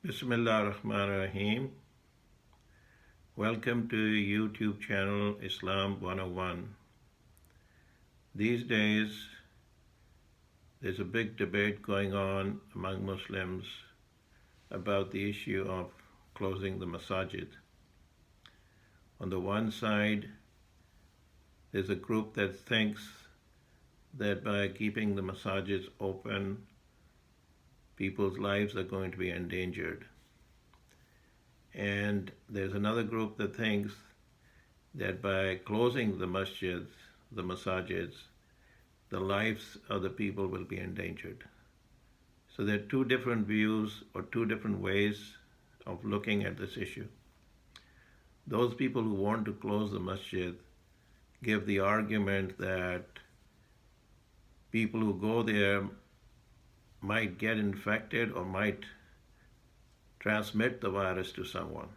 Bismillah ar-Rahman ar-Rahim. Welcome to YouTube channel Islam 101. These days, there's a big debate going on among Muslims about the issue of closing the masajid. On the one side, there's a group that thinks that by keeping the masajids open, people's lives are going to be endangered. And there's another group that thinks that by closing the masjids, the lives of the people will be endangered. So there are two different views or two different ways of looking at this issue. Those people who want to close the masjid give the argument that people who go there might get infected or might transmit the virus to someone.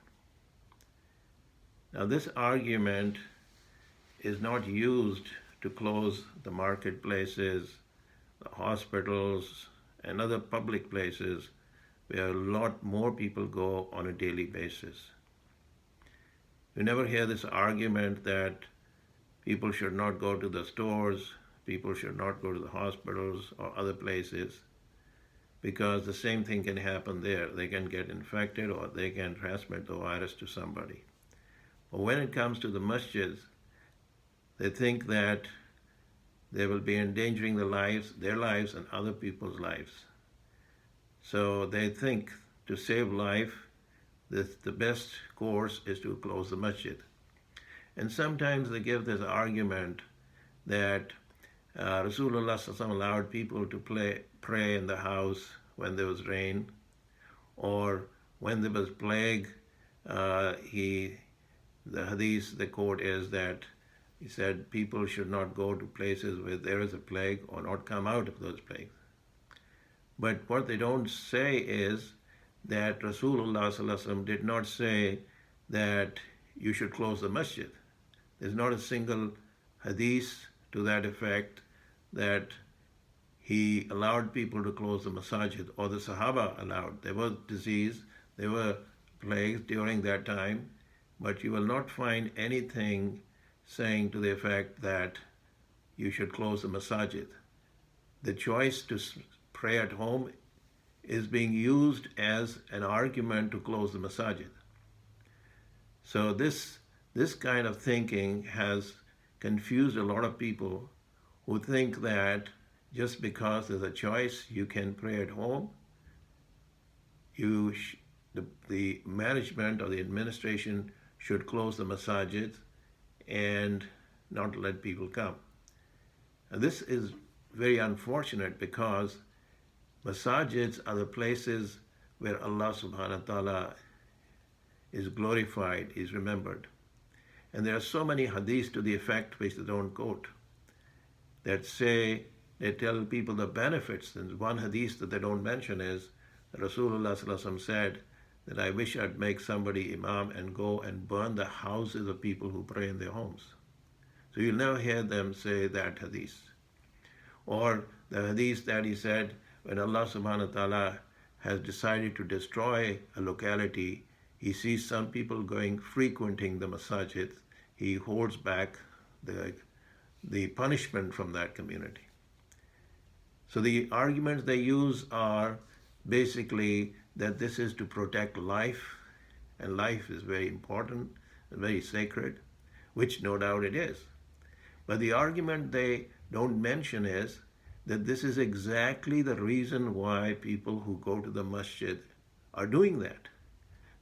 Now, this argument is not used to close the marketplaces, the hospitals, and other public places where a lot more people go on a daily basis. You never hear this argument that people should not go to the stores, people should not go to the hospitals or other places, because the same thing can happen there. They can get infected or they can transmit the virus to somebody. But when it comes to the masjids, they think that they will be endangering their lives and other people's lives. So they think to save life, the best course is to close the masjid. And sometimes they give this argument that Rasulullah allowed people to pray in the house when there was rain, or when there was plague. The hadith, the quote is that he said people should not go to places where there is a plague or not come out of those plagues. But what they don't say is that Rasulullah did not say that you should close the masjid. There's not a single hadith to that effect that he allowed people to close the masajid, or the Sahaba allowed. There was disease, there were plagues during that time, but you will not find anything saying to the effect that you should close the masajid. The choice to pray at home is being used as an argument to close the masajid. So this kind of thinking has confused a lot of people who think that just because there's a choice, you can pray at home, the management or the administration should close the masajid and not let people come. And this is very unfortunate, because masajids are the places where Allah subhanahu wa ta'ala is glorified, is remembered. And there are so many hadiths to the effect which they don't quote, that say, they tell people the benefits. And one hadith that they don't mention is that Rasulullah said that I wish I'd make somebody imam and go and burn the houses of people who pray in their homes. So you'll never hear them say that hadith. Or the hadith that he said, when Allah subhanahu wa ta'ala has decided to destroy a locality, he sees some people frequenting the masajid, he holds back the punishment from that community. So the arguments they use are basically that this is to protect life, and life is very important and very sacred, which no doubt it is. But the argument they don't mention is that this is exactly the reason why people who go to the masjid are doing that,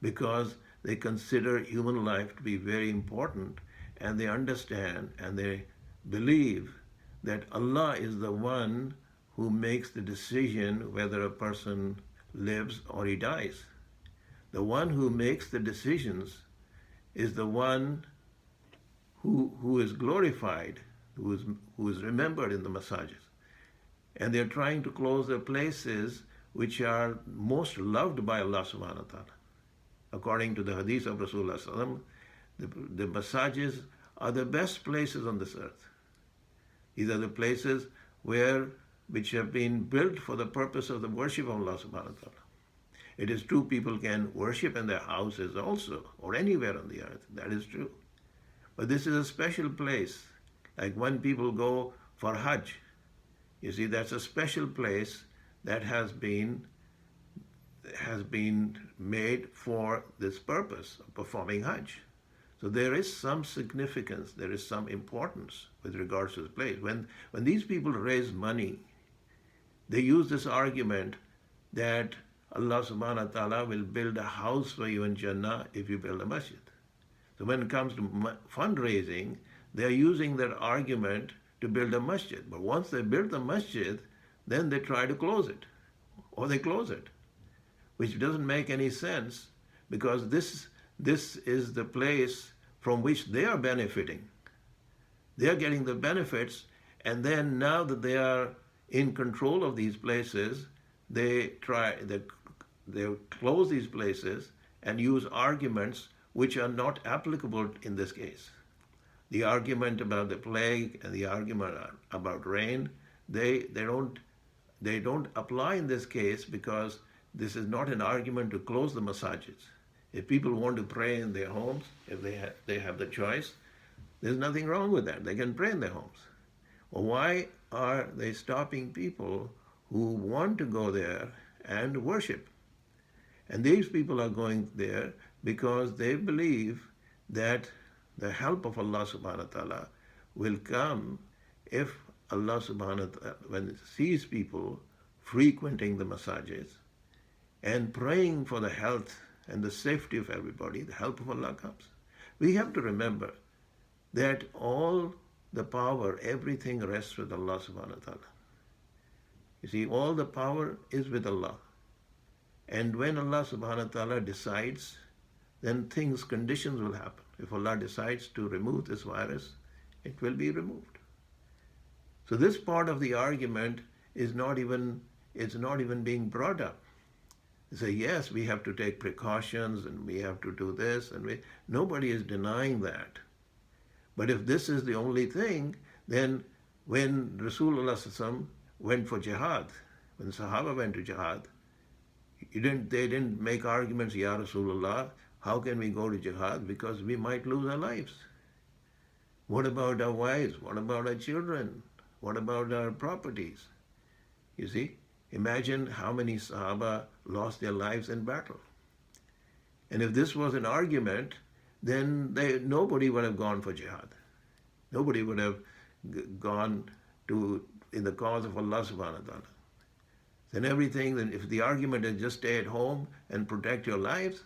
because they consider human life to be very important, and they understand and they believe that Allah is the one who makes the decision whether a person lives or he dies. The one who makes the decisions is the one who is glorified, who is remembered in the masajid. And they're trying to close the places which are most loved by Allah subhanahu wa ta'ala. According to the hadith of Rasulullah, the masajids are the best places on this earth. These are the places which have been built for the purpose of the worship of Allah subhanahu wa ta'ala. It is true people can worship in their houses also, or anywhere on the earth. That is true. But this is a special place. Like when people go for Hajj, you see, that's a special place that has been made for this purpose of performing Hajj. So there is some significance, there is some importance with regards to this place. When these people raise money, they use this argument that Allah subhanahu wa ta'ala will build a house for you in Jannah if you build a masjid. So when it comes to fundraising, they are using that argument to build a masjid. But once they build the masjid, then they try to close it, or they close it, which doesn't make any sense, because this is the place from which they are benefiting. They are getting the benefits, and then now that they are in control of these places, they close these places and use arguments which are not applicable in this case. The argument about the plague and the argument about rain, they don't apply in this case, because this is not an argument to close the masajids. If people want to pray in their homes, if they have the choice, there's nothing wrong with that. They can pray in their homes. Well, why are they stopping people who want to go there and worship? And these people are going there because they believe that the help of Allah subhanahu wa ta'ala will come if Allah subhanahu wa ta'ala, when it sees people frequenting the masajids and praying for the health and the safety of everybody, the help of Allah comes. We have to remember that all the power, everything rests with Allah subhanahu wa ta'ala. You see, all the power is with Allah. And when Allah subhanahu wa ta'ala decides, then conditions will happen. If Allah decides to remove this virus, it will be removed. So this part of the argument is not even being brought up. They say, yes, we have to take precautions and we have to do this, and nobody is denying that. But if this is the only thing, then when Rasulullah went for jihad, when Sahaba went to jihad, they didn't make arguments, Ya Rasulullah, how can we go to jihad? Because we might lose our lives. What about our wives? What about our children? What about our properties? You see, imagine how many Sahaba lost their lives in battle. And if this was an argument, then nobody would have gone for jihad. Nobody would have gone in the cause of Allah subhanahu wa ta'ala. Then if the argument is just stay at home and protect your lives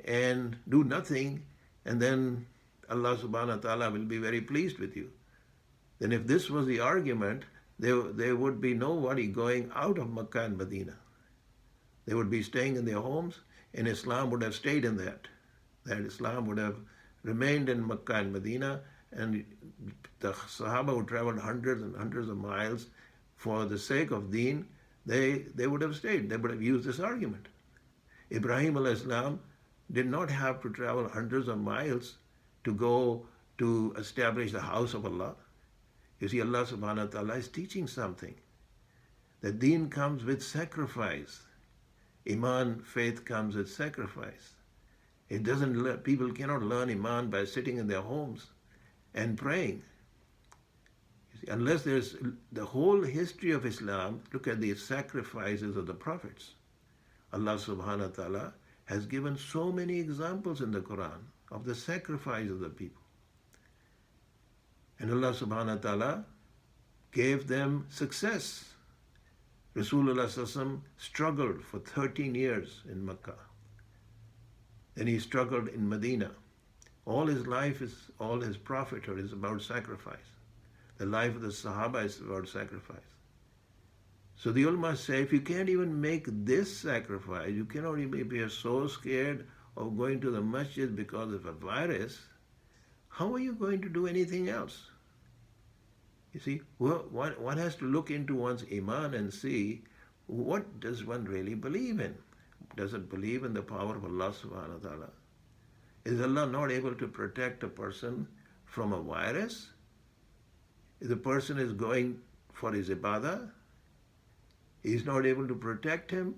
and do nothing, and then Allah subhanahu wa ta'ala will be very pleased with you. Then if this was the argument, there would be nobody going out of Makkah and Medina. They would be staying in their homes, and Islam would have stayed in that. That Islam would have remained in Makkah and Medina, and the Sahaba who traveled hundreds and hundreds of miles for the sake of deen, they would have stayed. They would have used this argument. Ibrahim al-Islam did not have to travel hundreds of miles to go to establish the house of Allah. You see, Allah subhanahu wa ta'ala is teaching something. The deen comes with sacrifice. Iman, faith, comes with sacrifice. People cannot learn Iman by sitting in their homes and praying. You see, unless there's the whole history of Islam, look at the sacrifices of the prophets. Allah subhanahu wa ta'ala has given so many examples in the Quran of the sacrifice of the people. And Allah subhanahu wa ta'ala gave them success. Rasulullah struggled for 13 years in Makkah. Then he struggled in Medina. All his life all his prophethood is about sacrifice. The life of the Sahaba is about sacrifice. So the ulama say, if you can't even make this sacrifice, you cannot even be so scared of going to the masjid because of a virus, how are you going to do anything else? You see, one has to look into one's iman and see, what does one really believe in? Does it believe in the power of Allah subhanahu wa ta'ala? Is Allah not able to protect a person from a virus? If the person is going for his ibadah, he's not able to protect him.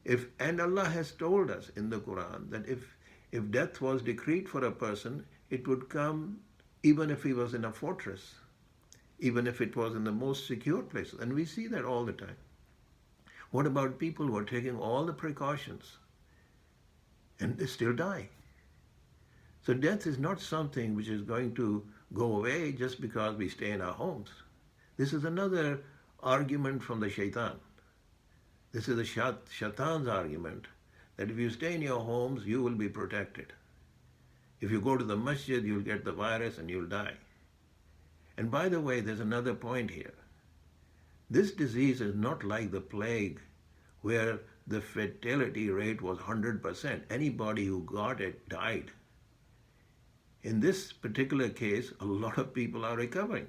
And Allah has told us in the Quran that if death was decreed for a person, it would come even if he was in a fortress, even if it was in the most secure place. And we see that all the time. What about people who are taking all the precautions and they still die? So death is not something which is going to go away just because we stay in our homes. This is another argument from the shaitan. This is the shaitan's argument that if you stay in your homes, you will be protected. If you go to the masjid, you'll get the virus and you'll die. And by the way, there's another point here. This disease is not like the plague where the fatality rate was 100%. Anybody who got it died. In this particular case, a lot of people are recovering.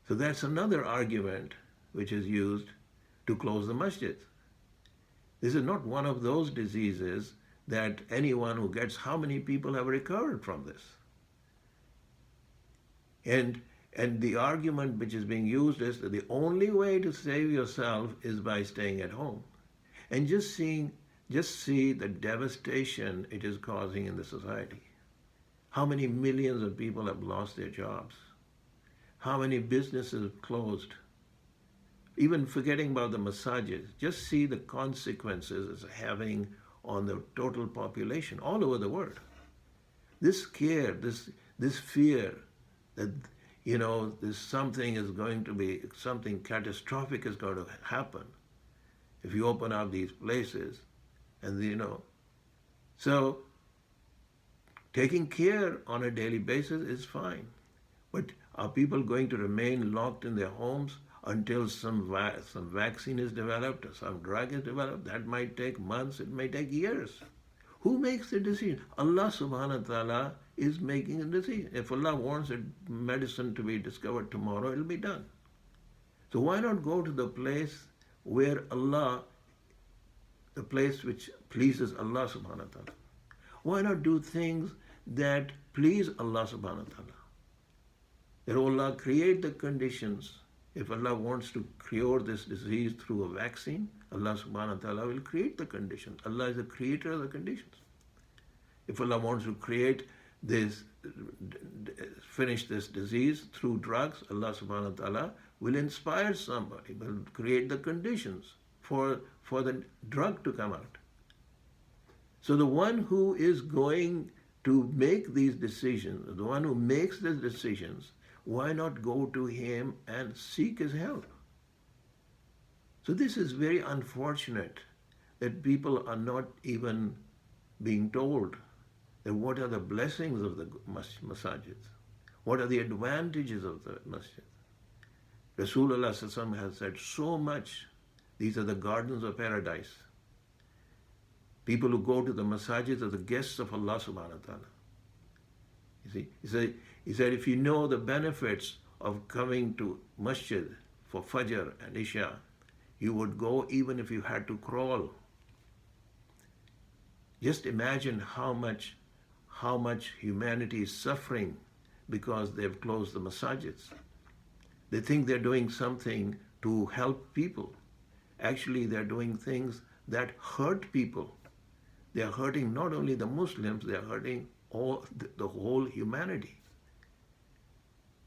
So that's another argument which is used to close the masjids. This is not one of those diseases that anyone who gets, how many people have recovered from this? And the argument which is being used is that the only way to save yourself is by staying at home. And just see the devastation it is causing in the society. How many millions of people have lost their jobs? How many businesses have closed? Even forgetting about the masjids, just see the consequences it's having on the total population all over the world. This scare, this fear that, this something is going to be, something catastrophic is going to happen if you open up these places, and so taking care on a daily basis is fine. But are people going to remain locked in their homes until some vaccine is developed or some drug is developed? That might take months, it may take years. Who makes the decision? Allah subhanahu wa ta'ala is making a decision. If Allah wants a medicine to be discovered tomorrow, it'll be done. So why not go to the place where Allah, the place which pleases Allah subhanahu wa ta'ala? Why not do things that please Allah subhanahu wa ta'ala? That Allah create the conditions. If Allah wants to cure this disease through a vaccine, Allah subhanahu wa ta'ala will create the conditions. Allah is the creator of the conditions. If Allah wants to create this, finish this disease through drugs, Allah subhanahu wa ta'ala will inspire somebody, will create the conditions for the drug to come out. So the one who is going to make these decisions, the one who makes these decisions, why not go to him and seek his help? So this is very unfortunate that people are not even being told that what are the blessings of the masajids, what are the advantages of the masjid. Rasulullah ﷺ has said so much. These are the gardens of paradise. People who go to the masajids are the guests of Allah subhanahu wa ta'ala. You see, he said, if you know the benefits of coming to masjid for Fajr and Isha, you would go even if you had to crawl. Just imagine how much humanity is suffering because they've closed the masajids. They think they're doing something to help people. Actually, they're doing things that hurt people. They are hurting not only the Muslims, they are hurting the whole humanity.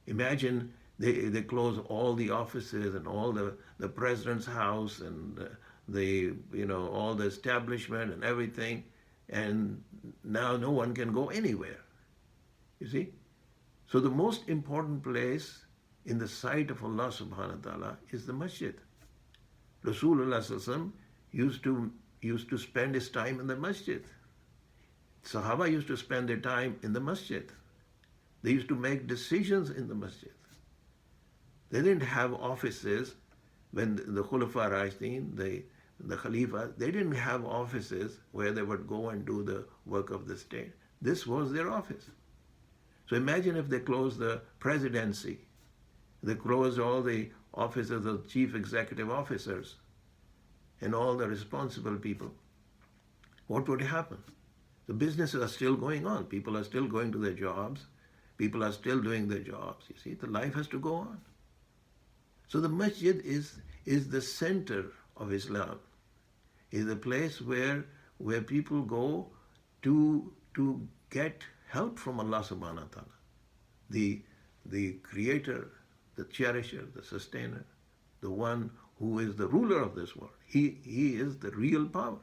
Imagine they close all the offices and all the president's house and all the establishment and everything, and now no one can go anywhere. You see? So the most important place in the sight of Allah subhanahu wa ta'ala is the masjid. Rasulullah ﷺ used to spend his time in the masjid. Sahaba used to spend their time in the masjid. They used to make decisions in the masjid. They didn't have offices when the Khulafa Rashidin, the Khalifa, they didn't have offices where they would go and do the work of the state. This was their office. So imagine if they closed the presidency, they closed all the offices of chief executive officers and all the responsible people. What would happen? The businesses are still going on. People are still going to their jobs. People are still doing their jobs. You see, the life has to go on. So the masjid is the center of Islam. is a place where people go to get help from Allah subhanahu wa ta'ala, the creator, the cherisher, the sustainer, the one who is the ruler of this world. He is the real power.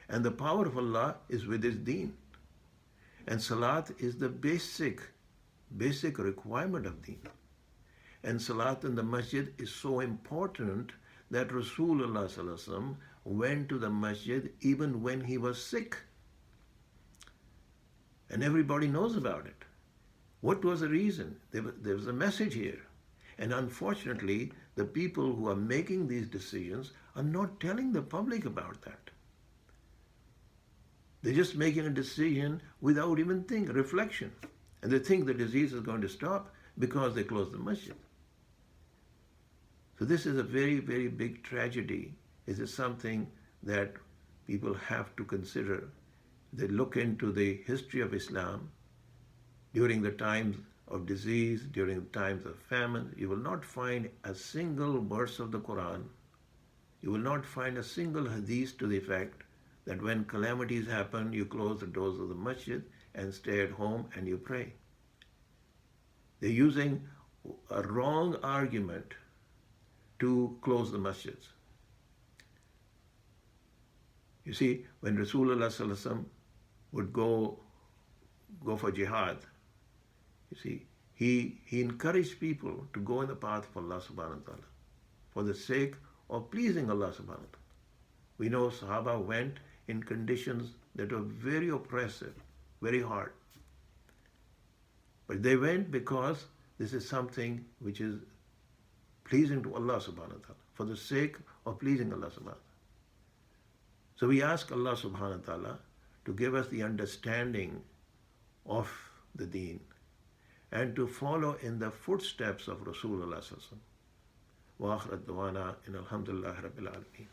And the power of Allah is with his deen. And salat is the basic requirement of deen. And salat in the masjid is so important that Rasulullah sallallahu alaihi wasallam went to the masjid even when he was sick. And everybody knows about it. What was the reason? There was a message here. And unfortunately, the people who are making these decisions are not telling the public about that. They're just making a decision without even reflection. And they think the disease is going to stop because they close the masjid. So this is a very, very big tragedy. This is something that people have to consider. They look into the history of Islam during the times of disease, during the times of famine. You will not find a single verse of the Quran. You will not find a single hadith to the effect that when calamities happen, you close the doors of the masjid and stay at home and you pray. They're using a wrong argument to close the masjids. You see, when Rasulullah sallallahu alaihi wasallam would go for jihad, you see, he encouraged people to go in the path of Allah subhanahu wa ta'ala for the sake of pleasing Allah subhanahu wa ta'ala. We know Sahaba went in conditions that were very oppressive, very hard. But they went because this is something which is pleasing to Allah subhanahu wa ta'ala, for the sake of pleasing Allah subhanahu wa ta'ala. So we ask Allah subhanahu wa ta'ala to give us the understanding of the deen and to follow in the footsteps of Rasulullah sallallahu alaihi wasallam. Wa akhir da'wana in alhamdulillah rabbil alameen.